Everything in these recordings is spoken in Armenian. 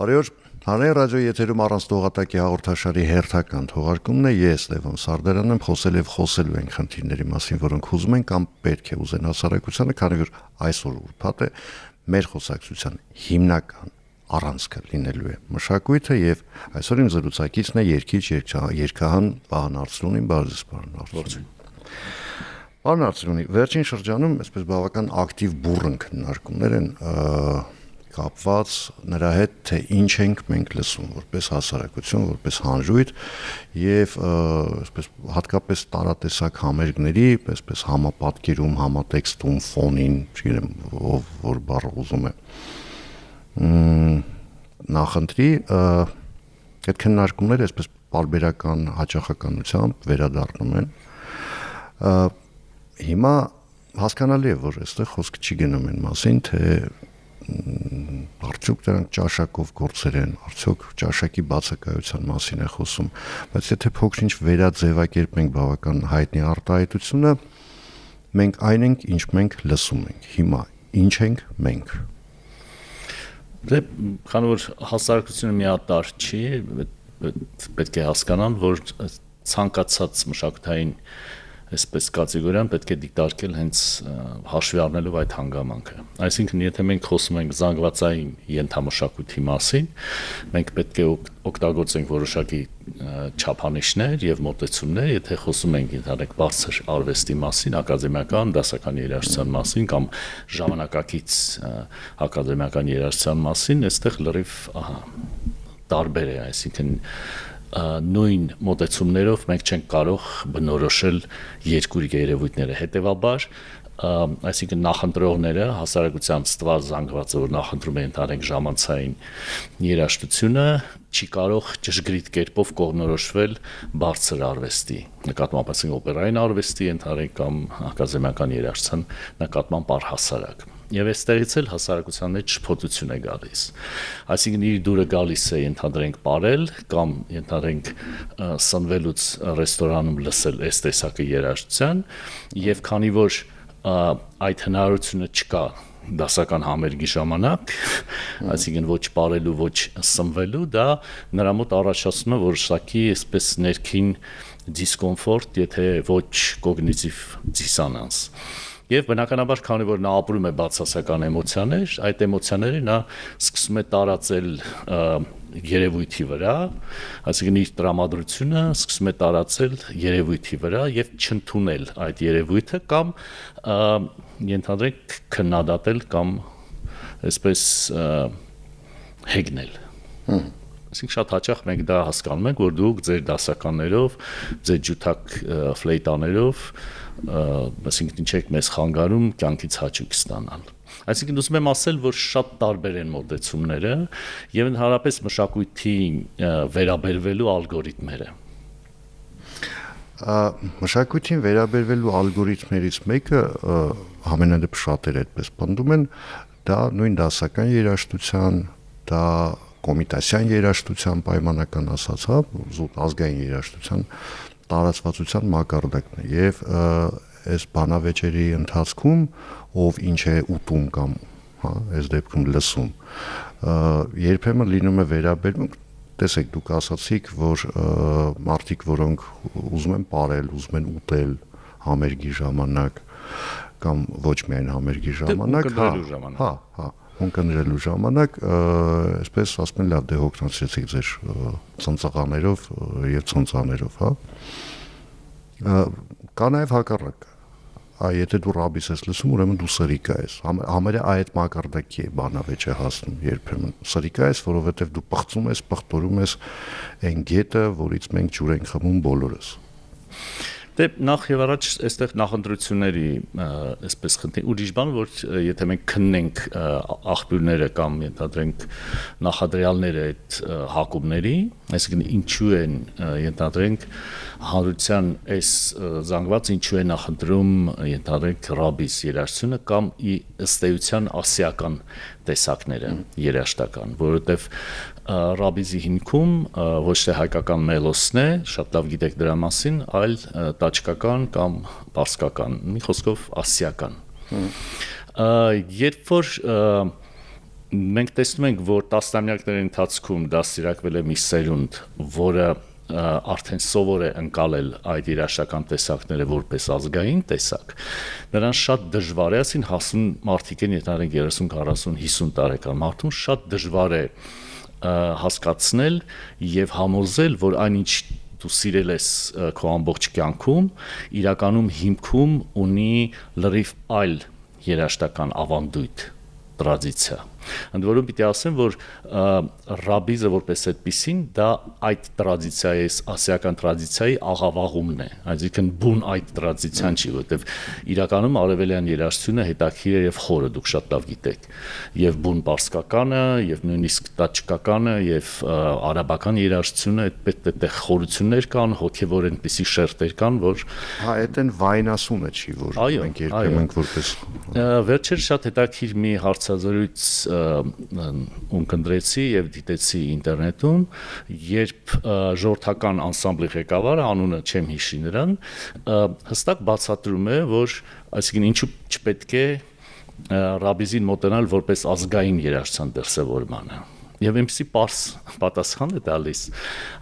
Բարի օր, Հանրային ռադիոյի եթերում առանց տողատակի հաղորդաշարի հերթական թողարկումն է, ես Լևոն Սարդարյանն եմ, խոսել եւ խոսելու ենք խնդիրների մասին, որոնք ուզում են կամ պետք է ուզեն հասարակությանը, քանի որ այսօր ուրբաթ է, մեր խոսակցության հիմնական առանցքը լինելու է մշակույթը եւ այսօր իմ զրուցակիցն է երգիչ երգահան Վահան Արծրունին, բարեզս պարոն Արծրուն։ Պարոն Արծրունի, վերջին շրջանում այսպես բավական ակտիվ բուրըն քննարկումներ են կապված նրա հետ, թե ինչ ենք մենք լսում որպես հասարակություն, որպես հանրույթ եւ այսպես հատկապես տարատեսակ համերգների, այսպես համապատկերում, համատեքստում, ֆոնին, չգիտեմ, ով որ բառ ուզում է նախընտրի այդ քննարկումները այսպես պարբերական հաճախականությամբ վերադառնում են հիմա հասկանալի է որ այստեղ խոսքը չի գնում այն մասին թե արդյոք դրանք ճաշակով գործեր են, արդյոք ճաշակի բացակայության մասին է խոսում, բայց եթե փոքր-ինչ վերաձևակերպենք բավական հայտնի արտահայտությունը, մենք այն ենք, ինչ մենք լսում ենք։ Հիմա ինչ ենք մենք։ Դե քանի որ հասարակությունը միատարր չի, պետք է հասկանան, որ ցանկացած մշակութային այսպես կատեգորիան պետք է դիտարկել հենց հաշվի առնելով այդ հանգամանքը։ Այսինքն, եթե մենք խոսում ենք զանգվածային ենթամշակույթի մասին, մենք պետք է օգտագործենք որոշակի չափանիշներ եւ մոտեցումներ, եթե խոսում ենք ընդհանրեք բարձր արվեստի մասին, ակադեմիական, դասական երաժշտության մասին կամ ժամանակակից ակադեմիական երաժշտության մասին, այստեղ լրիվ տարբեր է, այսինքն նույն մոտեցումներով մենք չենք կարող բնորոշել երկու երևույթները, հետևաբար այսինքն նախընտրողները հասարակության ստվար զանգվածը, որ նախընտրում են ընդհանրենք ժամանցային երաժշտությունը, չի կարող ճշգրիտ կերպով կողմնորոշվել բարձր արվեստի նկատմամբ, այսինքն օպերային արվեստի ընդհանրենք կամ ակադեմիական երաժշտության նկատմամբ առհասարակ։ Եվ այստեղից էլ հասարակության մեջ շփոթություն է գալիս։ Այսինքն իր դուրը գալիս է ընդհանրենք ապրել կամ ընդհանրենք սնվելուց ռեստորանում լսել այս տեսակի երաժշտության, եւ քանի որ այդ հնարավորությունը չկա դասական համերգի ժամանակ, այսինքն ոչ ապրելու, ոչ սնվելու, դա նրա մոտ առաջացնում է որոշակի այսպես ներքին դիսկոմֆորտ, եթե ոչ կոգնիտիվ դիսոնանս։ Եվ բնականաբար, քանի որ նա ապրում է բացասական էմոցիաներ, այդ էմոցիաները նա սկսում է տարածել երևույթի վրա, այսինքն իր տրամադրությունը սկսում է տարածել երևույթի վրա եւ չընդունել այդ երևույթը կամ ենթադրենք քննադատել կամ այսպես հեգնել։ Այսինքն շատ հաճախ մենք դա հասկանում ենք, որ դուք ձեր դասականներով, ձեր ջութակ ֆլեյտաներով այսինքն ինչ եք մեզ խանգարում կյանքից հաճույք ստանալ։ Այսինքն ուզում եմ ասել, որ շատ տարբեր են մոտեցումները եւ ընդհանրապես մշակույթի վերաբերվելու ալգորիթմերը։ Մշակույթին վերաբերվելու ալգորիթմներից մեկը համենայնդեպ շատեր այդպես պնդում են, դա նույն դասական երաժշտության, դա կոմիտասյան երաժշտության պայմանական ասած, հա, զուտ ազգային երաժշտության տարածվածության մակարդակն է եւ այս բանավեճերի ընթացքում ով ինչ է ուտում կամ հա այս դեպքում լսում երբեմն լինում է վերաբերվում տեսեք դուք ասացիք որ մարդիկ որոնք ուզում են ապրել, ուզում են ուտել համերգի ժամանակ կամ ոչ միայն համերգի ժամանակ, հա ունկնդրելու ժամանակ այսպես ասում են լավ դե հոգնեցիք ձեր ծնծաղաներով եւ ծնծաներով, հա կա նաեւ հակառակը եթե դու ռաբիս ես լսում ուրեմն դու սրիկա ես համարյա այդ մակարդակի է բանավեճը հասնում երբեմն սրիկա ես որովհետեւ դու պղծում ես պղտորում ես այն գետը որից մենք ջուր ենք խմում բոլորս Դե նախ եւ առաջ այստեղ նախընտրությունների այսպես խնդիր ուրիշ բան որ եթե մենք քննենք աղբյուրները կամ ենթադրենք նախադրյալները այդ հակումների, այսինքն ինչու են ենթադրենք հանրության այս զանգված ինչու է նախընտրում ենթադրենք ռաբիս երաժշտությունը կամ ըստ էության ասիական տեսակները երաժշտական, որովհետեւ ռաբիզի հիմքում ոչ թե հայկական մելոսն է, շատ լավ գիտեք դրա մասին, այլ տաճկական կամ պարսկական, մի խոսքով ասիական։ Երբ որ մենք տեսնում ենք, որ տասնամյակների ընթացքում դաստիարակվել է մի սերունդ, որը արդեն սովոր է ընկալել այդ երաժշտական տեսակները որպես ազգային տեսակ, նրան շատ դժվար է, ասին հասուն մարդիկ են, եթե նրանք 30, 40, 50 տարեկան մարդուն շատ դժվար է հասկացնել եւ համոզել, որ այնինչ դու սիրել ես քո ամբողջ կյանքում, իրականում հիմքում ունի լրիվ այլ երաժշտական ավանդույթ, տրադիցիա։ Ընդ որում պիտի ասեմ, որ ռաբիզը որպես այդպիսին դա այդ տրադիցիայի, ասիական տրադիցիայի աղավաղումն է, այսինքն բուն այդ տրադիցիան չի, որտեղ իրականում արևելյան երաժշտությունը հետաքրքիր է եւ խորը, դուք շատ լավ գիտեք, եւ բուն պարսկականը, եւ նույնիսկ տաճկականը, եւ արաբական երաժշտությունը այդտեղ խորություններ կան, հոգեվոր այնպիսի շերտեր կան, որ այդ են վայնասունը չի, որ մենք երբեմն որպես վերջերս շատ հետաքրքիր մի հարցազրույց ունկնդրեցի եւ դիտեցի ինտերնետում, երբ ժողովրդական անսամբլի ղեկավարը, անունը չեմ հիշի նրան, հստակ բացատրում է, որ այսինքն ինչու չպետք է ռաբիզին մոտենալ որպես ազգային երաժշտության դրսևորմանը։ Եվ այնպեսի պարզ պատասխան է տալիս,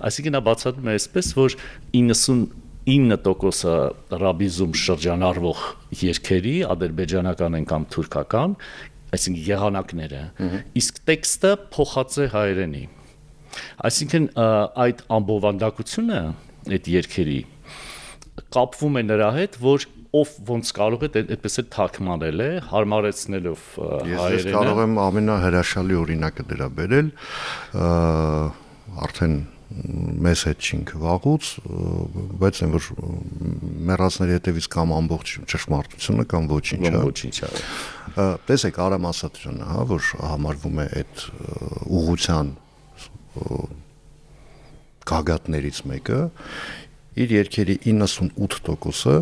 այսինքն նա բացատրում է այսպես, որ 99% ռաբիզում շրջանառվող երգերի, ադրբեջանական են կամ թուրքական, այսինքն եղանակները, իսկ տեքստը փոխած է հայերենի։ Այսինքն այդ ամբողջակությունը այդ երգերի կապվում է նրա հետ, որ ով ոնց կարող է այդպես էլ թարգմանել է, հարմարեցնելով հայերենը։ Ես կարող եմ ամենահրաշալի օրինակը դրա բերել, արդեն մեզ հետ չինք վաղուց, բայց այն որ մեռածների հետևից կամ ամբողջ ճշմարտությունը կամ ոչինչ է։ Տեսեք Արամ Ասատրյանը, հա, որ համարվում է այդ ուղղության գագաթներից մեկը, իր երգերի 98%-ը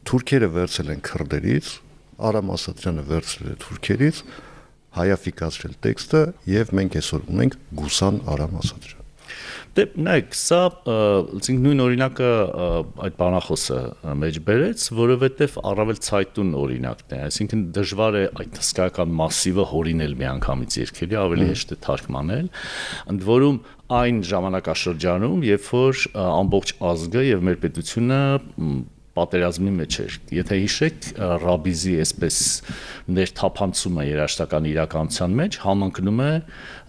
թուրքերը վերցել են քրդերից, Արամ Ասատրյանը վերցրել է թուրքերից, հայաֆիկացրել տեքստը եւ մենք այսօր ունենք Գուսան Արամ Ասատրյան։ Դե նայեք, սա նույն օրինակը այդ բանախոսը մեջ բերեց, որովհետև առավել ցայտուն օրինակն է, այսինքն դժվար է այդ հսկայական մասիվը հորինել միանգամից երգերի, ավելի հեշտ է թարգմանել, ընդ որում այն ժամանակաշրջանում, երբ որ ամբողջ ազգը եւ մեր պետությունը պատերազմի մեջ էր։ Եթե հիշեք, ռաբիզի այսպես ներթափանցումը երաժշտական իրականության մեջ համընկնում է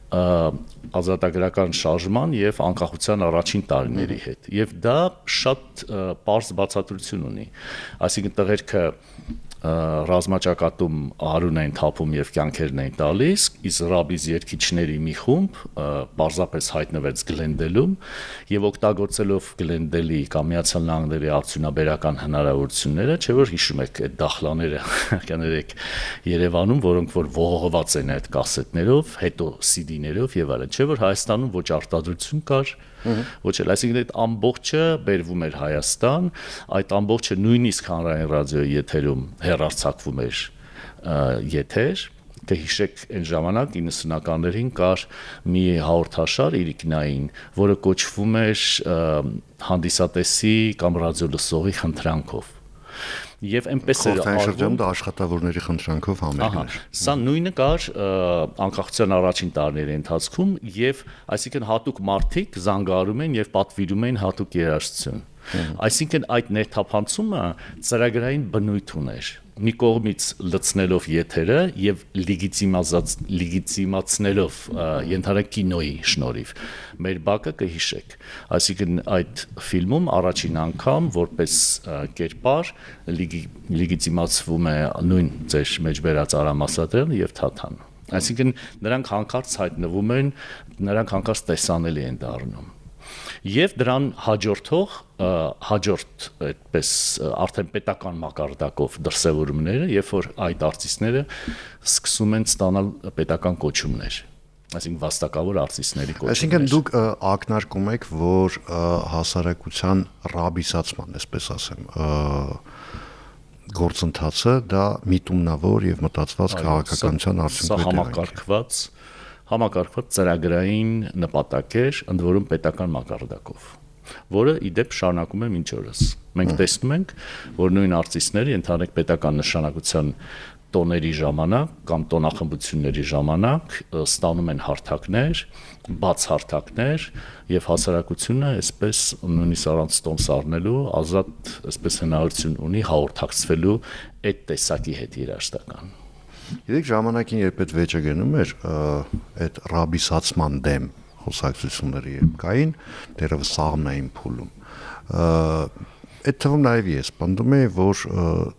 ազատագրական շարժման եւ անկախության առաջին տարիների հետ եւ դա շատ պարզ բացատրություն ունի, այսինքն տղերքը ռազմաճակատում արուն են թափում եւ կյանքերն են տալիս, իսկ ռաբիզ երգիչների մի խումբ պարզապես հայտնվեց Գլենդելում եւ օգտագործելով Գլենդելի կամ Միացյալ Նահանգների արդյունաբերական հնարավորությունները, չէ՞ որ հիշում եք այդ դախլաները կներեք Երևանում, որոնք որ ողողված են այդ կասետներով, հետո CD-ներով եւ այլն, չէ՞ որ Հայաստանում ոչ արտադրություն կար, ոչ էլ, այսինքն այդ ամբողջը բերվում էր Հայաստան, այդ ամբողջը նույնիսկ հանրային ռադիոյի եթերում հեռարձակվում էր եթեր, կհիշեք այն ժամանակ 90-ականներին կար մի հաղորդաշար Իրիկնային, որը կոչվում էր հանդիսատեսի կամ ռադիոլսողի խնդրանքով։ Եվ այնպես էր արվում դա աշխատավորների խնդրանքով համերգն էր։ Սա նույնը կար անկախության առաջին տարիների ընթացքում եւ այսինքն հատուկ մարդիկ զանգահարում են եւ պատվիրում են հատուկ երաժշտություն։ Այսինքն այդ ներթափանցումը ծրագրային բնույթ ուներ։ Մի կողմից լցնելով եթերը եւ լիգիտիմացնելով ենթարեք կինոյի շնորհիվ մեր բակը կհիշեք, այսինքն այդ ֆիլմում առաջին անգամ որպես կերպար լիգիտիմացվում է նույն ձեր մեջ բերած Արամ Ասատրյանը եւ Թաթան, այսինքն նրանք հանկարծ հայտնվում են, նրանք հանկարծ տեսանելի են դառնում։ Եվ դրան հաջորդ այդպես արդեն պետական մակարդակով դրսևորումները, երբ որ այդ արտիստները սկսում են ստանալ պետական կոչումներ, այսինքն վաստակավոր արտիստների կոչումներ։ Այսինքն դուք ակնարկում եք, որ հասարակության ռաբիսացման, այսպես ասեմ, գործընթացը դա միտումնավոր եւ մտածված քաղաքականության արդյունք է։ Սա համակարգված ծրագրային նպատակ էր, ընդ որում պետական մակարդակով, որը ի դեպ շարունակում է մինչ օրս։ Մենք տեսնում ենք, որ նույն արտիստները ընդհանրեք պետական նշանակության տոների ժամանակ կամ տոնախմբությունների ժամանակ ստանում են հարթակներ, բաց հարթակներ եւ հասարակությունը այսպես նույնիսկ առանց տոմս առնելու ազատ այսպես հնարավորություն ունի հաղորդակցվելու այդ տեսակի հետ երաժշտական։ Երեք ժամանակին երբ այդ վեճը գնում էր, այդ ռաբիսացման դեմ խոսակցությունները երբ կային, դեռևս սաղմն էին փուլում։ Այդ թվում նաև ես պնդում եմ, որ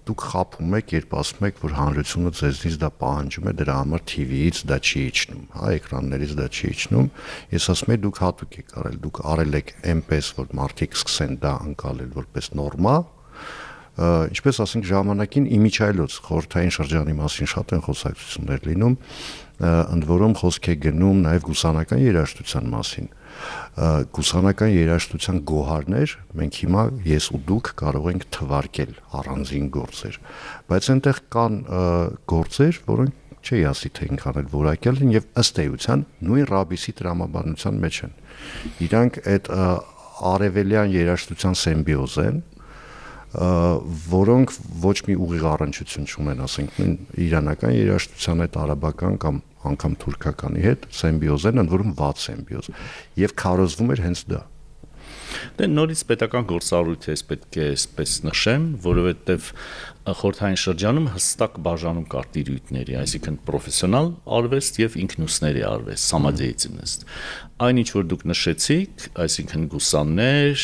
դուք խափում եք, երբ ասում եք, որ հանրությունը ձեզնից դա պահանջում է, դրա համար TV-ից դա չի իջնում, հա, էկրաններից դա չի իջնում։ Ես ասում եմ, դուք հատուկ եք արել, դուք արել եք այնպես, որ մարդիկ սկսեն դա անցալել որպես նորմա, ինչպես ասենք ժամանակին իմիջայլոց խորհրդային շրջանի մասին շատ են խոսակցություններ լինում, ընդ որում խոսք է գնում նաև գուսանական երաժշտության մասին։ Գուսանական երաժշտության գոհարներ մենք հիմա ես ու դուք կարող ենք թվարկել առանձին գործեր, բայց այնտեղ կան գործեր, որոնք չի ասի թե ինքան էլ որակյալ են եւ ըստ էության նույն ռաբիսի տրամաբանության մեջ են։ Իրանք այդ արևելյան երաժշտության սիմբիոզ են, որոնք ոչ մի ուղիղ առնչություն չունեն, ասենք իրանական երաժշտության հետ արաբական կամ անգամ թուրքականի հետ սիմբիոզ են, ընդ որում վատ սիմբիոզ, եւ քարոզվում էր հենց դա։ Դե նորից պետական գործառույթ է, պետք է այսպես նշեմ, որովհետև խորհրդային շրջանում հստակ բաժանում կար տիրույթների, այսինքն պրոֆեսիոնալ արվեստ եւ ինքնուսների արվեստ, самодеятельность։ Այն ինչ որ դուք նշեցիք, այսինքն գուսաններ,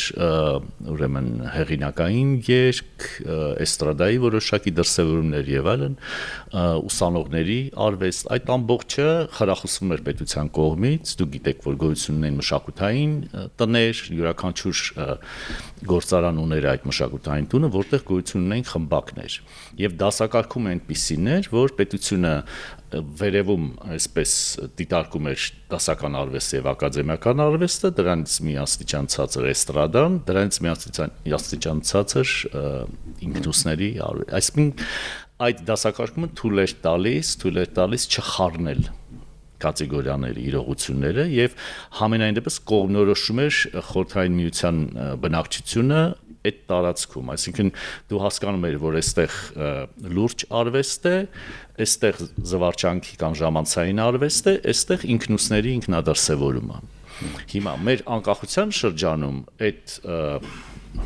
ուրեմն հեղինակային երգ, էստրադայի որոշակի դրսևորումներ եւ այլն, ուսանողների արվեստ, այդ ամբողջը խրախուսվում էր պետության կողմից, դուք գիտեք, որ գոյություն ունեն մշակութային տներ, յուրաքանչյուր գործարան ուներ այդ մշակութային տունը, որտեղ գոյություն ունեն խմբակներ եւ դասակարգում այնպիսին էր, որ պետությունը վերևում այսպես դիտարկում էր դասական արվեստը եւ ակադեմիական արվեստը, դրանից միաստիճան ցածր էստրադան, դրանից միաստիճան ցածր ինքնուսների արվեստ։ Այսինքն այդ դասակարգումը թույլ էր տալիս չխառնել կատեգորիաների իրողությունները եւ համենայն դեպս կողմնորոշում էր խորհրդային միության բնակչությունը այդ տարածքում, այսինքն դու հասկանում ես, որ այստեղ լուրջ արվեստ է, այստեղ զվարճանքի կամ ժամանցային արվեստ է, այստեղ ինքնուսների ինքնադրսևորումը։ Հիմա մեր անկախության շրջանում այդ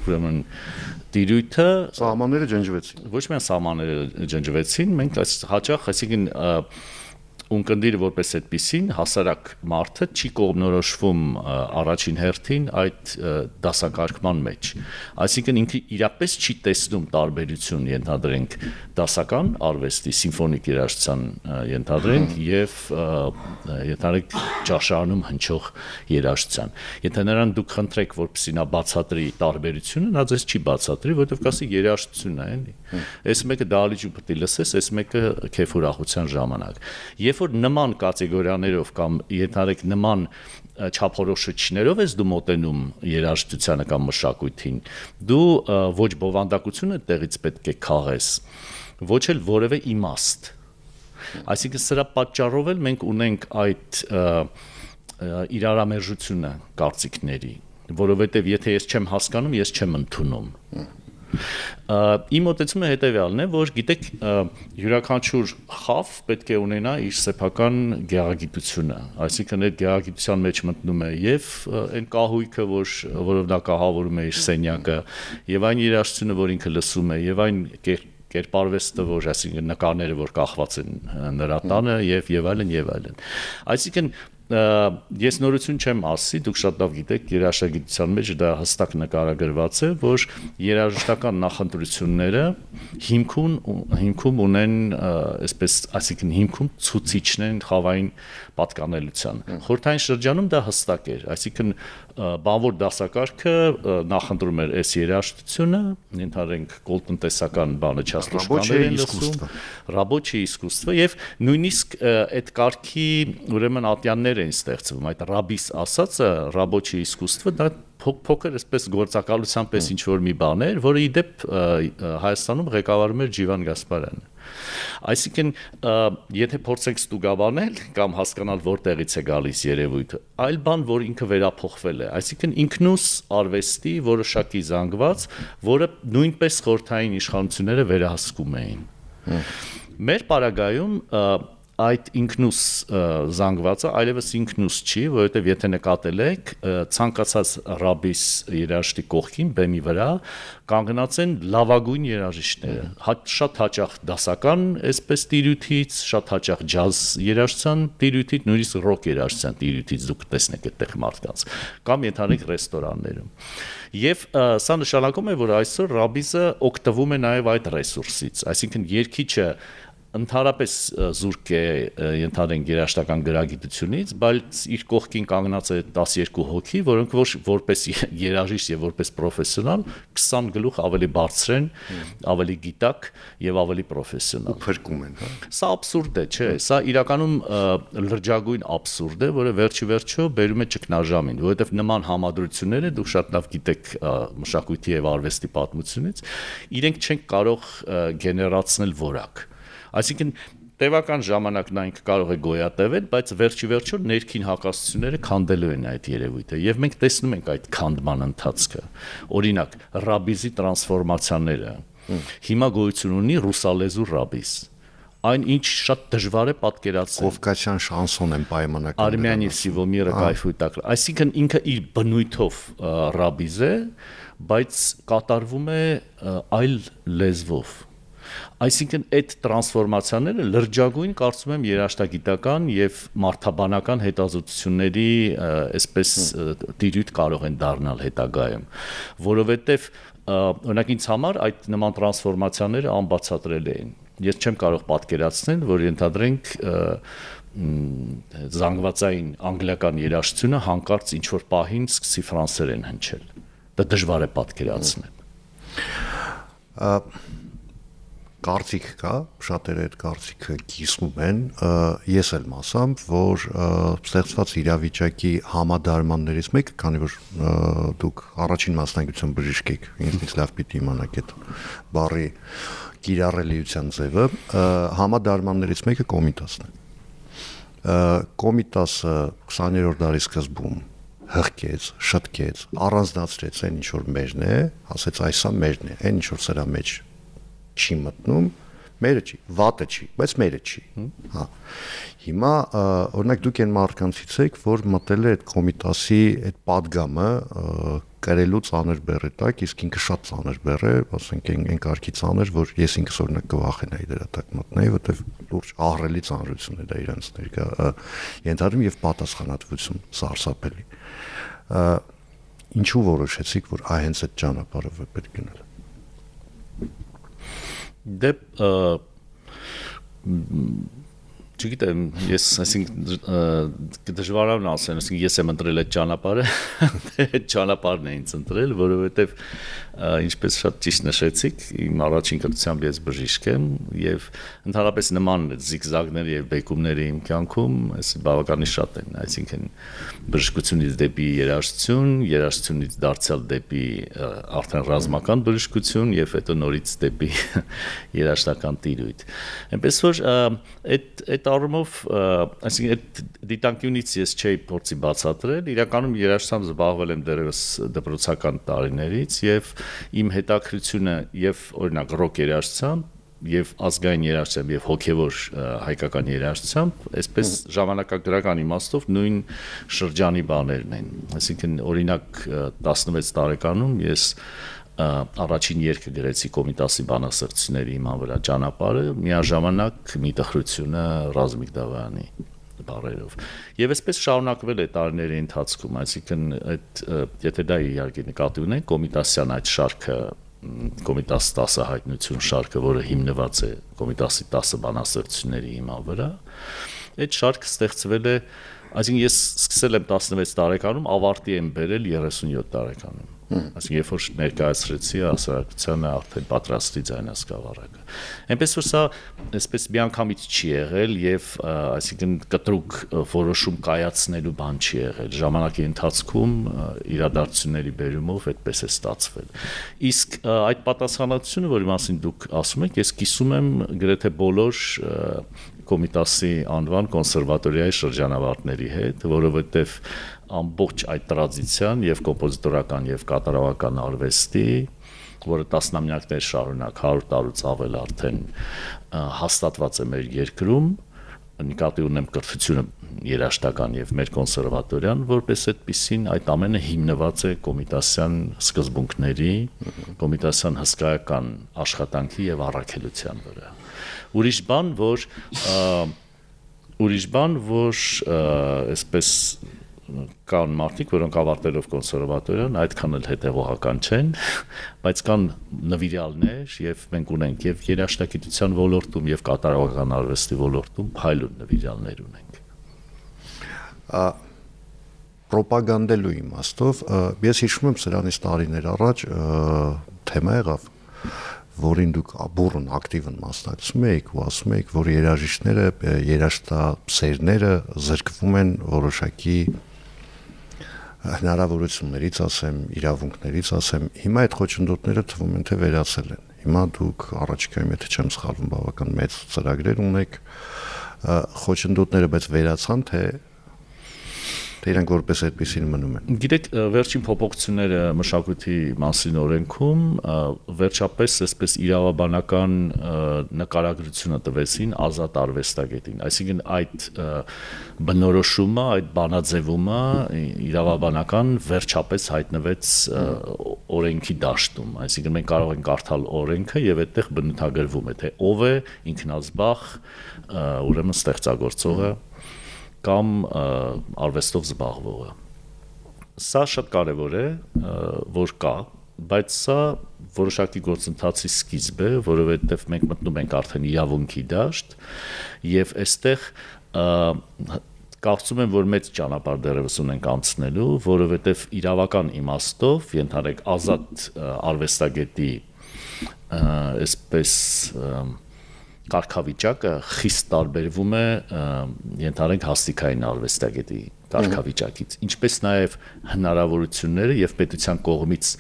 ուրեմն տիրույթը սահմանները ջնջվեցին։ Ոչ միայն սահմանները ջնջվեցին, մենք հաճախ, այսինքն ունկնդիրը որպես այդպեսին հասարակ մարդը չի կողմնորոշվում առաջին հերթին այդ դասակարգման մեջ, այսինքն ինքը իրապես չի տեսնում տարբերություն, ենթադրենք դասական արվեստի, սիմֆոնիկ երաժշտության ենթադրենք եւ ենթադրենք ճաշարանում հնչող երաժշտության։ Եթե նրան դուք խնդրեք, որպեսզի նա բացատրի տարբերությունը, նա ձեզ չի բացատրի, որովհետեւ կասի երաժշտությունն է, էլի։ Այս մեկը դահլիճում պետք է լսես, այս մեկը քեֆ ուրախության ժամանակ։ Որ նման կատեգորիաներով կամ ենթադրենք նման չափորոշիչներով ես դու մոտենում երաժշտությանը կամ մշակույթին, դու ոչ բովանդակությունը տեղից պետք է քաղես, ոչ էլ որևէ իմաստ։ Այսինքն սրա պատճառով էլ մենք ունենք այդ իրարամերժությունը կարծիքների, որովհետև եթե ես չեմ հասկանում, ես չեմ ընդունում։ Իմ մոտեցումը հետևյալն է, որ գիտեք, յուրաքանչյուր խավ պետք է ունենա իր սեփական գեղագիտությունը, այսինքն այդ գեղագիտության մեջ մտնում է եւ այն կահույքը, որով նա կահավորում է իր սենյակը, եւ այն երաժշտությունը, որ ինքը լսում է, եւ այն կերպարվեստը, որ այսինքն նկարները, որ կախված են նրա տանը եւ այլն եւ այլն։ Այսինքն ես նորություն չեմ ասի, դուք շատ լավ գիտեք, երաժշտագիտության մեջ դա հստակ նկարագրված է, որ երաժշտական նախընտրությունները հիմքում ունեն, այսպես, այսինքն հիմքում ցուցիչն են խավային պատկանելության։ Խորհրդային շրջանում դա հստակ էր, այսինքն բանվոր դասակարգը նախընտրում էր այս երաժշտությունը, ենթադրենք կոլտնտեսական բանը չաստոշկաներ են լսում, ռաբոչի իսկուսство եւ նույնիսկ այդ կարգի ուրեմն ատյաններ են ստեղծվում, այդ ռաբիս ասածը ռաբոչի իսկուսство դա փոքր այսպես գործակալության պես ինչ որ մի բան էր, որը իդեպ Հայաստանում ղեկավարում էր Ջիվան Գասպարյանը։ Այսինքն, եթե փորձենք ստուգաբանել կամ հասկանալ որտեղից է գալիս երևույթը, այլ բան, որ ինքը վերափոխվել է, այսինքն ինքնուս արվեստի որոշակի զանգված, որը նույնպես խորհրդային իշխանությունները վերահսկում էին։ Մեր պարագայում այդ ինքնուս զանգվածը այլևս ինքնուս չի, որովհետև եթե նկատել եք, ցանկացած ռաբիս երաժշտի կողքին բեմի վրա կանգնած են լավագույն երաժիշտները, շատ հաճախ դասական այսպես տիրույթից, շատ հաճախ ջազ երաժշտության տիրույթից, նույնիսկ ռոք երաժշտության տիրույթից դուք տեսնեք այդտեղ մարդկանց, կամ ենթադրենք ռեստորաններում։ Եվ սա նշանակում է, որ այսօր ռաբիզը օգտվում է նաև այդ ռեսուրսից, այսինքն երգիչը ընդհանրապես զուրկ է ենթադրենք երաժշտական գրագիտությունից, բայց իր կողքին կանգնած է 12 հոգի, որոնք որպես երաժիշտ եւ որպես պրոֆեսիոնալ 20 գլուխ ավելի բարձր են, ավելի գիտակ եւ ավելի պրոֆեսիոնալ։ Փրկում են, հա։ Սա աբսուրդ է, չէ՞, սա իրականում լրջագույն աբսուրդ է, որը վերջիվերջո բերում է ճգնաժամին, որովհետեւ նման համադրությունները դուք շատ լավ գիտեք մշակույթի եւ արվեստի պատմությունից, իրենք չեն կարող գեներացնել որակ։ Այսինքն տևական ժամանակ նա ինքը կարող է գոյատևել, բայց վերջիվերջո ներքին հակասությունները քանդելու են այդ երևույթը եւ մենք տեսնում ենք այդ քանդման ընթացքը։ Օրինակ, ռաբիզի տրանսֆորմացիաները։ Հիմա գոյություն ունի ռուսալեզու ռաբիզ։ Այն ինչ շատ դժվար է պատկերացնել։ Կովկասյան շանսոն են պայմանական։ Արմենիա Սիվոմիրը կայֆույտակ։ Այսինքն ինքը իր բնույթով ռաբիզ է, բայց կատարվում է այլ լեզվով։ Այսինքն այդ տրանսֆորմացիաները լրջագույն կարծում եմ երաժշտագիտական եւ մարդաբանական հետազոտությունների այսպես տիրույթ կարող են դառնալ հետագայում, որովհետեւ օրինակ ինձ համար այդ նման տրանսֆորմացիաները անբացատրելի են։ Ես չեմ կարող պատկերացնել, որ ենթադրենք զանգվածային անգլիական երաժշտությունը հանկարծ ինչ որ պահին սկսի ֆրանսերեն հնչել։ Դա դժվար է պատկերացնել։ Կարծիք կա, շատերը այդ կարծիքը կիսում են, ես էլ մասամբ, որ ստեղծված իրավիճակի համադարմաններից մեկը, քանի որ դուք առաջին մասնագիտություն բժիշկ եք, ինձնից լավ պիտի իմանաք այդ բառի կիրառելիության ձևը, համադարմաններից մեկը Կոմիտասն է։ Կոմիտասը 20-րդ դարի սկզբում հղկեց, շտկեց, առանձնացրեց այն ինչ որ մերն է, ասեց այսա մերն է, այն ինչ որ սրա մեջ չի մտնում, մերը չի, վատը չի, բայց մերը չի, հա։ Հիմա օրինակ դուք այն մարդկանցից եք, որ մտել է այդ Կոմիտասի այդ падգամը կրելու ծանր բեռի տակ, իսկ ինքը շատ ծանր բեռ է, ասենք այն կարգի ծանր, որ ես ինքս օրինակ կվախենայի դրա տակ մտնեի, որտեվ լուրջ ահռելի ծանրություն է դա իրանց ներկա ենթադրում եւ պատասխանատվություն սարսափելի։ Ինչու որոշեցիք, որ հենց այդ ճանապարհով է պետք գնալ։ Դե չգիտեմ, ես այսինքն դժվարն ասեմ, այսինքն ես եմ ընտրել այդ ճանապարհը, այդ ճանապարհն է ինձ ընտրել, որովհետև ինչպես շատ ճիշտ նշեցիք, իմ առաջին կրթությամբ ես բժիշկ եմ եւ ընդհանրապես նման զիգզագներ եւ բեկումները իմ կյանքում այս բավականին շատ են, այսինքն բժշկությունից դեպի երաժշտություն, երաժշտությունից դարձյալ դեպի արդեն ռազմական բժշկություն եւ հետո նորից դեպի երաժշտական տիրույթ։ Այնպես որ այդ առումով, այսինքն այդ դիտանկյունից ես չէի փորձի բացատրել, իրականում երաժշտությամբ զբաղվել եմ դեռևս դպրոցական տարիներից եւ իմ հետաքրությունը եւ օրինակ ռոք երաժշտությամբ եւ ազգային երաժշտությամբ եւ հոգեվոր հայկական երաժշտությամբ, այսպես ժամանակագրական իմաստով նույն շրջանի բաներն են։ Այսինքն օրինակ 16 տարեկանում ես առաջին երգը գրեցի Կոմիտասի բանասրտիչների իման վրա ճանապարհը, միաժամանակ մի տխրությունը Ռազմիկ Դավայանի բառերով։ Եվ այսպես շարունակվել է տարիների ընթացքում, այսինքն այդ եթե դա իհարկե նկատի ունենք, Կոմիտասյան այդ շարքը Կոմիտաս 10 հայտնություն շարքը, որը հիմնված է Կոմիտասի 10 բանասրտիչների իման վրա, այդ շարքը ստեղծվել է, այսինքն ես սկսել եմ 16 տարեկանում, ավարտի եմ բերել 37 տարեկանում։ Այսինքն երբ որ ներկայացրեցի հասարակությանը արդեն պատրաստի ձայնասկավառակը։ Այնպես որ սա այսպես միանգամից չի եղել եւ այսինքն կտրուկ որոշում կայացնելու բան չի եղել։ Ժամանակի ընթացքում իրադարձությունների բերումով այդպես է ստացվել։ Իսկ այդ պատասխանատվությունը, որի մասին դուք ասում եք, ես կիսում եմ գրեթե բոլոր Կոմիտասի անվան կոնսերվատորիայի շրջանավարտների հետ, որովհետև ամբողջ այդ տրադիցիան եւ կոմպոզիտորական եւ կատարողական արվեստի, որը տասնամյակներ շարունակ 100 տարուց ավել արդեն հաստատված է մեր երկրում, նկատի ունեմ կրթությունը երաժշտական եւ մեր կոնսերվատորիան, որպես այդպիսին այդ ամենը հիմնված է կոմիտասյան սկզբունքների, կոմիտասյան հսկայական աշխատանքի եւ առաքելության վրա։ Ուրիշ բան, որ այսպես կան մարդիկ, որոնք ավարտելով կոնսերվատորիան այդքան էլ հետևողական չեն, բայց կան նվիրյալներ եւ մենք ունենք եւ երաժշտագիտության ոլորտում եւ կատարողական արվեստի ոլորտում փայլուն նվիրյալներ ունենք։ Պրոպագանդելու իմաստով ես հիշում եմ սրանից տարիներ առաջ թեմա եղավ, որին դուք բուրըն ակտիվն մասնակցում եք ու ասում եք, որ երաժիշտները, երաժշտասերները զրկվում են որոշակի հնարավորություններից, ասեմ, իրավունքներից, ասեմ, հիմա այդ խոչընդոտները թվում են թե վերացել են։ Հիմա դուք առաջիկայում, եթե չեմ սխալվում, բավական մեծ ծրագրեր ունեք, խոչընդոտները բայց վերացան, թե իրանք որպես այդպեսին մնում են։ Գիտեք, վերջին փոփոխությունները մշակույթի մասին օրենքում վերջապես այսպես իրավաբանական նկարագրությունը տվեցին ազատ արվեստագետին, այսինքն այդ բնորոշումը, այդ բանաձևումը իրավաբանական վերջապես հայտնվեց օրենքի դաշտում, այսինքն մենք կարող ենք կարդալ օրենքը եւ այդտեղ բնութագրվում է, թե ով է ինքնազբաղ, ուրեմն ստեղծագործողը կամ արվեստով զբաղվողը։ Սա շատ կարևոր է, որ կա, բայց սա որոշակի գործընթացի սկիզբ է, որովհետև մենք մտնում ենք արդեն իրավունքի դաշտ եւ այստեղ կարծում եմ, որ մեծ ճանապարհ դեռևս ունենք անցնելու, որովհետև իրավական իմաստով ենթադրենք ազատ արվեստագետի այսպես կարգավիճակը խիստ տարբերվում է ենթադրենք հաստիկային արվեստագետի կարգավիճակից, ինչպես նաև հնարավորությունները եւ պետության կողմից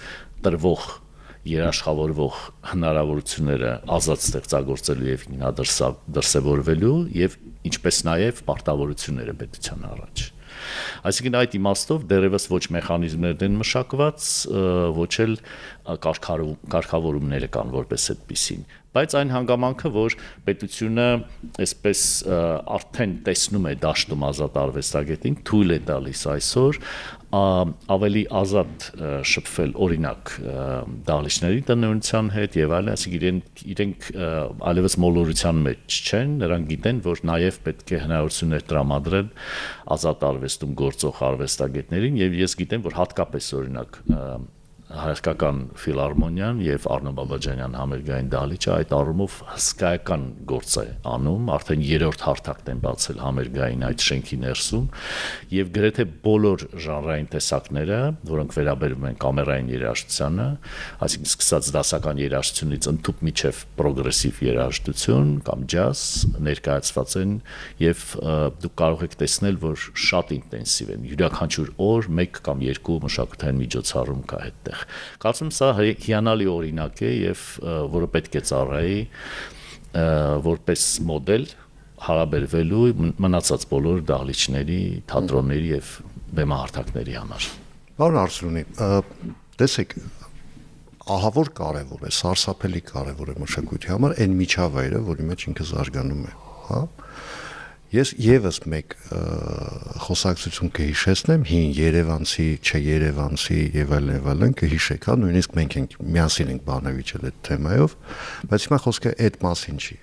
տրվող երաշխավորվող հնարավորությունները ազատ ստեղծագործելու եւ ինքնադրսևորվելու եւ ինչպես նաև պարտավորությունները պետության առաջ։ Այսինքն այդ իմաստով դեռևս ոչ մեխանիզմներ են մշակված, ոչ էլ կարգավորումները կան որպես այդպիսին, բայց այն հանգամանքը, որ պետությունը այսպես արդեն տեսնում է դաշտում ազատ արվեստագետին, թույլ է տալիս այսօր ավելի ազատ շփվել օրինակ դահլիճների տնօրինության հետ եւ այլն, այսինքն իրենք այլևս մոլորության մեջ չեն, նրանք գիտեն, որ նաեւ պետք է հնարավորություններ տրամադրել ազատ արվեստում գործող արվեստագետներին եւ ես գիտեմ, որ հատկապես օրինակ հայկական ֆիլհարմոնիան եւ Արնո Բաբաջանյան համերգային դահլիճը այդ առումով հսկայական գործ է անում, արդեն 3-րդ հարթակն են բացել համերգային այդ շենքի ներսում եւ գրեթե բոլոր ժանրային տեսակները, որոնք վերաբերում են կամերային երաժշտությանը, այսինքն սկսած դասական երաժշտությունից ընդհուպ միջև պրոգրեսիվ երաժշտություն կամ ջազ ներկայացված են եւ դուք կարող եք տեսնել, որ շատ ինտենսիվ են, յուրաքանչյուր օր 1 կամ 2 մշակութային միջոցառում կա այդտեղ։ Կարծում եմ սա հիանալի օրինակ է եւ որը պետք է ծառայի որպես մոդել հարաբերվելու մնացած բոլոր դահլիճների, թատրոնների եւ բեմահարթակների համար։ Պարոն Արսունի, տեսեք, ահավոր կարևոր է, սարսափելի կարևոր է մշակույթի համար այն միջավայրը, որի մեջ ինքը զարգանում է, հա։ Ես եւս մեկ խոսակցություն կհիշեցնեմ, հին Երևանցի, չերևանցի եւ այլն կհիշեք, հա, նույնիսկ մենք ենք միասին ենք բանավիճել այդ թեմայով, բայց հիմա խոսքը այդ մասին չի։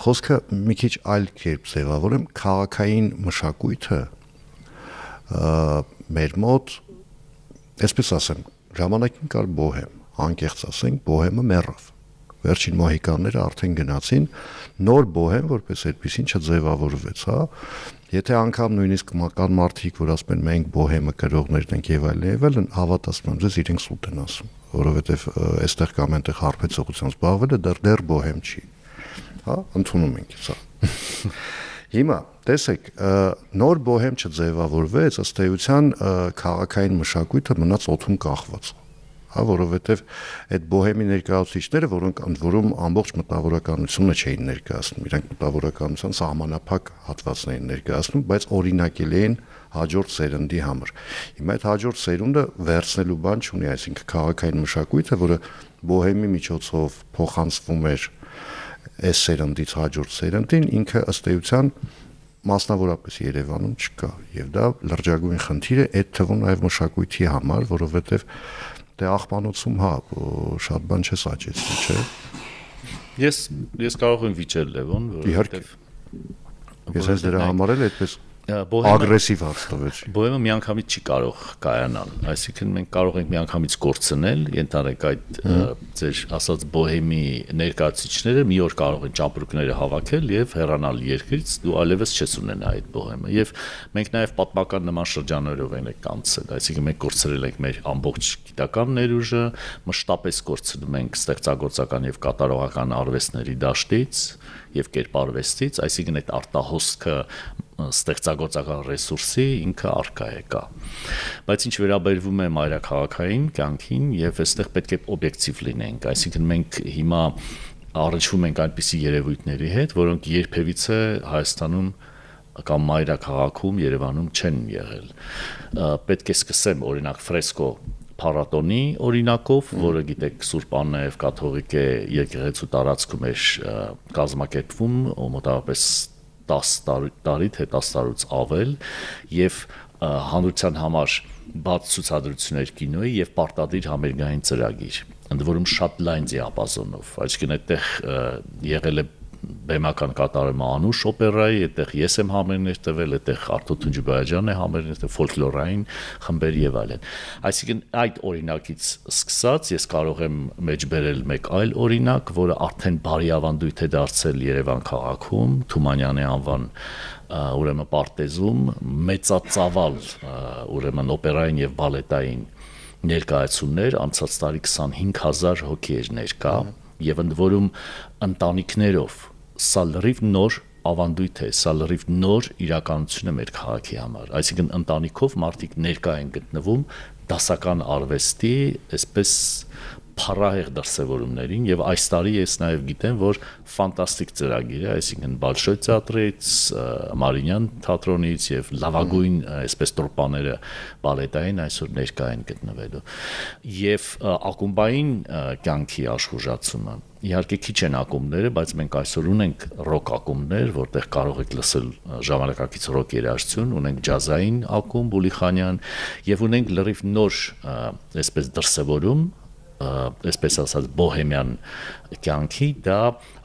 Խոսքը մի քիչ այլ կերպ ձևավորեմ, քաղաքային մշակույթը մեր մոտ, այսպես ասեմ, ժամանակին կար բոհեմ, անկեղծ ասենք, բոհեմը մեռավ։ Վերջին մոհիկանները արդեն գնացին, նոր բոհեմ որպես այդպեսին չձևավորվեց, հա։ Եթե անգամ նույնիսկ կան մարդիկ, որ ասում են մենք բոհեմը կրողներն ենք եւ այլն, հավատացնում եմ ձեզ իրենք սուտ են ասում, որովհետեւ այստեղ կամ այնտեղ հարբեցողությամբ զբաղվելը դեռ բոհեմ չի, հա, ընդունում ենք սա։ Հիմա տեսեք, նոր բոհեմ չձևավորվեց, ըստ էության քաղաքային մշակույթը մնաց օդում կախված։ Հա, որովհետև այդ բոհեմի ներկայացուցիչները, որոնք ընդ որում ամբողջ մտավորականությունը չէին ներկայացնում, իրանք մտավորականության սահմանափակ հատվածներ էին ներկայացնում, բայց օրինակել էին հաջորդ սերնդի համար։ Հիմա այդ հաջորդ սերունդը վերցնելու բան չունի, այսինքն քաղաքային մշակույթը, որը բոհեմի միջոցով փոխանցվում էր այս սերնդից հաջորդ սերնդին, ինքը ըստ էության մասնավորապես Երևանում չկա, եւ դա լրջագույն խնդիր է այդ թվում նաեւ մշակույթի համար, որովհետեւ դե աղբանոցում շատ բան չես աճեցնի, չէ։ Ես կարող եմ վիճել Լևոն, որովհետեւ ես այս դրա համար էլ այդպես ագրեսիվ հարց տվեցի։ Բոհեմը միանգամից չի կարող կայանալ, այսինքն մենք կարող ենք միանգամից կորցնել, ենթադրենք այդ ձեր ասած բոհեմի ներկայացուցիչները մի օր կարող են ճամպրուկները հավաքել եւ հեռանալ երկրից, դու այլևս չես ունենա այդ բոհեմը։ Եվ մենք նաեւ պատմական նման շրջաններով ենք անցել, այսինքն մենք կորցրել ենք մեր ամբողջ գիտական ներուժը, մշտապես կորցնում ենք ստեղծագործական եւ կատարողական արվեստների դաշտից եւ կերպարվեստից, այսինքն այդ արտահոսքը ստեղծագործական ռեսուրսի ինքը արկա է կա։ Բայց ինչ վերաբերվում է մայրաքաղաքային կյանքին եւ այստեղ պետք է օբյեկտիվ լինենք, այսինքն մենք հիմա առնչվում ենք այնպիսի երևույթների հետ, որոնք երբևիցե Հայաստանում կամ մայրաքաղաքում Երևանում չեն եղել։ Պետք է սկսեմ օրինակ ֆրեսկո փառատոնի օրինակով, որը գիտեք Սուրբ Աննայև կաթողիկ է եկեղեցու տարածքում էր կազմակերպվում մոտավորապես 10 տարի թե 10 տարուց ավել եւ հանրության համար բաց ցուցադրություններ կինոյի եւ պարտադիր համերգային ծրագիր, ընդ որում շատ լայն դիապազոնով, այսինքն այդտեղ եղել է բեմական կատարումը Անուշ օպերայի, այդտեղ ես եմ համերգներ տվել, այդտեղ Արթուր Թունջուբայաջյանն է համերգներ տվել, ֆոլկլորային խմբեր եւ այլն։ Այսինքն այդ օրինակից սկսած ես կարող եմ մեջբերել մեկ այլ օրինակ, որը արդեն բարի ավանդույթ է դարձել Երևան քաղաքում, Թումանյանի անվան ուրեմն պարտեզում մեծածավալ ուրեմն օպերային եւ բալետային ներկայացումներ, անցած տարի 25000 հոգի էր ներկա եւ ընդ որում ընտանիքներով, սա լրիվ նոր ավանդույթ է, սա լրիվ նոր իրականություն է մեր քաղաքի համար, այսինքն ընտանիքով մարդիկ ներկա են գտնվում դասական արվեստի, այսպես փառահեղ դրսևորումներին եւ այս տարի ես նաեւ գիտեմ, որ ֆանտաստիկ ծրագիր է, այսինքն Բալշոյ թատրոնից, Մարինյան թատրոնից եւ լավագույն այսպես տրուպաները բալետային այսօր ներկա են գտնվելու։ Եվ ակումբային կյանքի աշխուժացումը իհարկե քիչ են ակումբները, բայց մենք այսօր ունենք ռոք ակումբներ, որտեղ կարող եք լսել ժամանակակից ռոք երաժշտություն, ունենք ջազային ակումբ Ուլիխանյան եւ ունենք լրիվ նոր այսպես դրսևորում, այսպես ասած բոհեմյան կյանքի, դա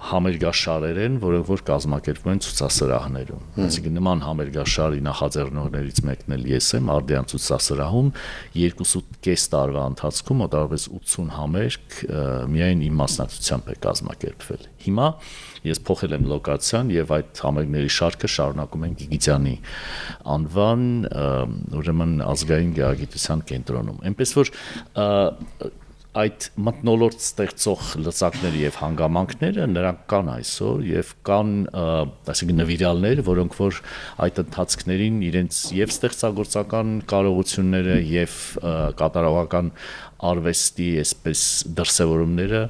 համերգաշարեր են, որոնք որ կազմակերպվում են ցուցասրահներում։ Այսինքն նման համերգաշարի նախաձեռնողներից մեկն էլ ես եմ, Արդիան ցուցասրահում 2.5 տարվա ընթացքում մոտավորապես 80 համերգ միայն իմ մասնակցությամբ է կազմակերպվել։ Հիմա ես փոխել եմ լոկացիան եւ այդ համերգների շարքը շարունակում ենք Գիգիթյանի անվան ուրեմն ազգային գեղագիտության կենտրոնում։ Այնպես որ այդ մթնոլորտ ստեղծող լծակները եւ հանգամանքները նրանք կան այսօր եւ կան այսինքն նվիրալներ, որոնք որ այդ ընթացքներին իրենց եւ ստեղծագործական կարողությունները եւ կատարողական արվեստի այսպես դրսևորումները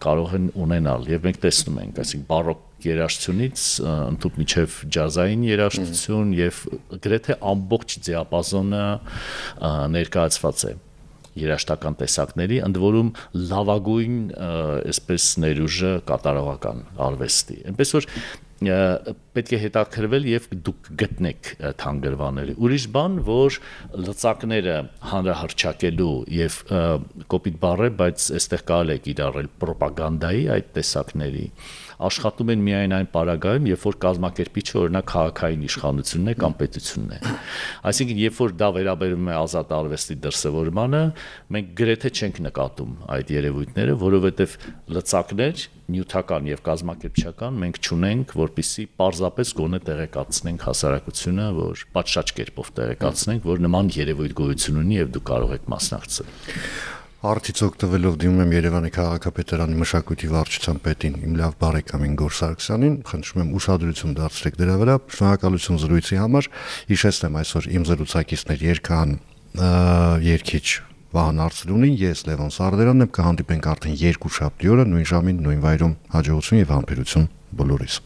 կարող են ունենալ եւ մենք տեսնում ենք, այսինքն բարոկ երաժշտությունից ընդհանուր միջև ջազային երաժշտություն եւ գրեթե ամբողջ դիապազոնը ներկայացված է երաժշտական տեսակների, ընդ որում լավագույն այսպես ներուժը կատարողական արվեստի։ Այնպես որ պետք է հետաքրվել եւ դուք գտնեք թանգրվաները։ Ուրիշ բան, որ լծակները հանրահռչակելու եւ կոպիտ բառ է, բայց այստեղ կարելի է կիրառել ռոպագանդայի այդ տեսակների աշխատում են միայն այն պարագայում, երբ որ կազմակերպիչը օրինակ քաղաքային իշխանությունն է կամ պետությունն է։ Այսինքն, երբ որ դա վերաբերում է ազատ արվեստի դրսևորմանը, մենք գրեթե չենք նկատում այդ երևույթները, որովհետև լծակներ նյութական եւ կազմակերպչական մենք չունենք, որպիսի պարզապես գոնե տեղեկացնենք հասարակությունը, որ պատշաճ կերպով տեղեկացնենք, որ նման երևույթ գոյություն ունի եւ դուք կարող եք մասնակցել։ Արդից օգտվելով դիմում եմ Երևանի քաղաքապետարանի մշակույթի վարչության պետին, իմ լավ բարեկամին Գոր Սարգսյանին, խնդրում եմ ուշադրություն դարձրեք դրա վրա, շնորհակալություն զրույցի համար, հիշեցնեմ այսօր իմ զրուցակիցներ երգահան երգիչ Վահան Արծրունին, ես Լևոն Սարդերանն եմ, կհանդիպենք արդեն երկուշաբթի օրը նույն ժամին, նույն վայրում, հաջողություն եւ համբերություն բոլորիս։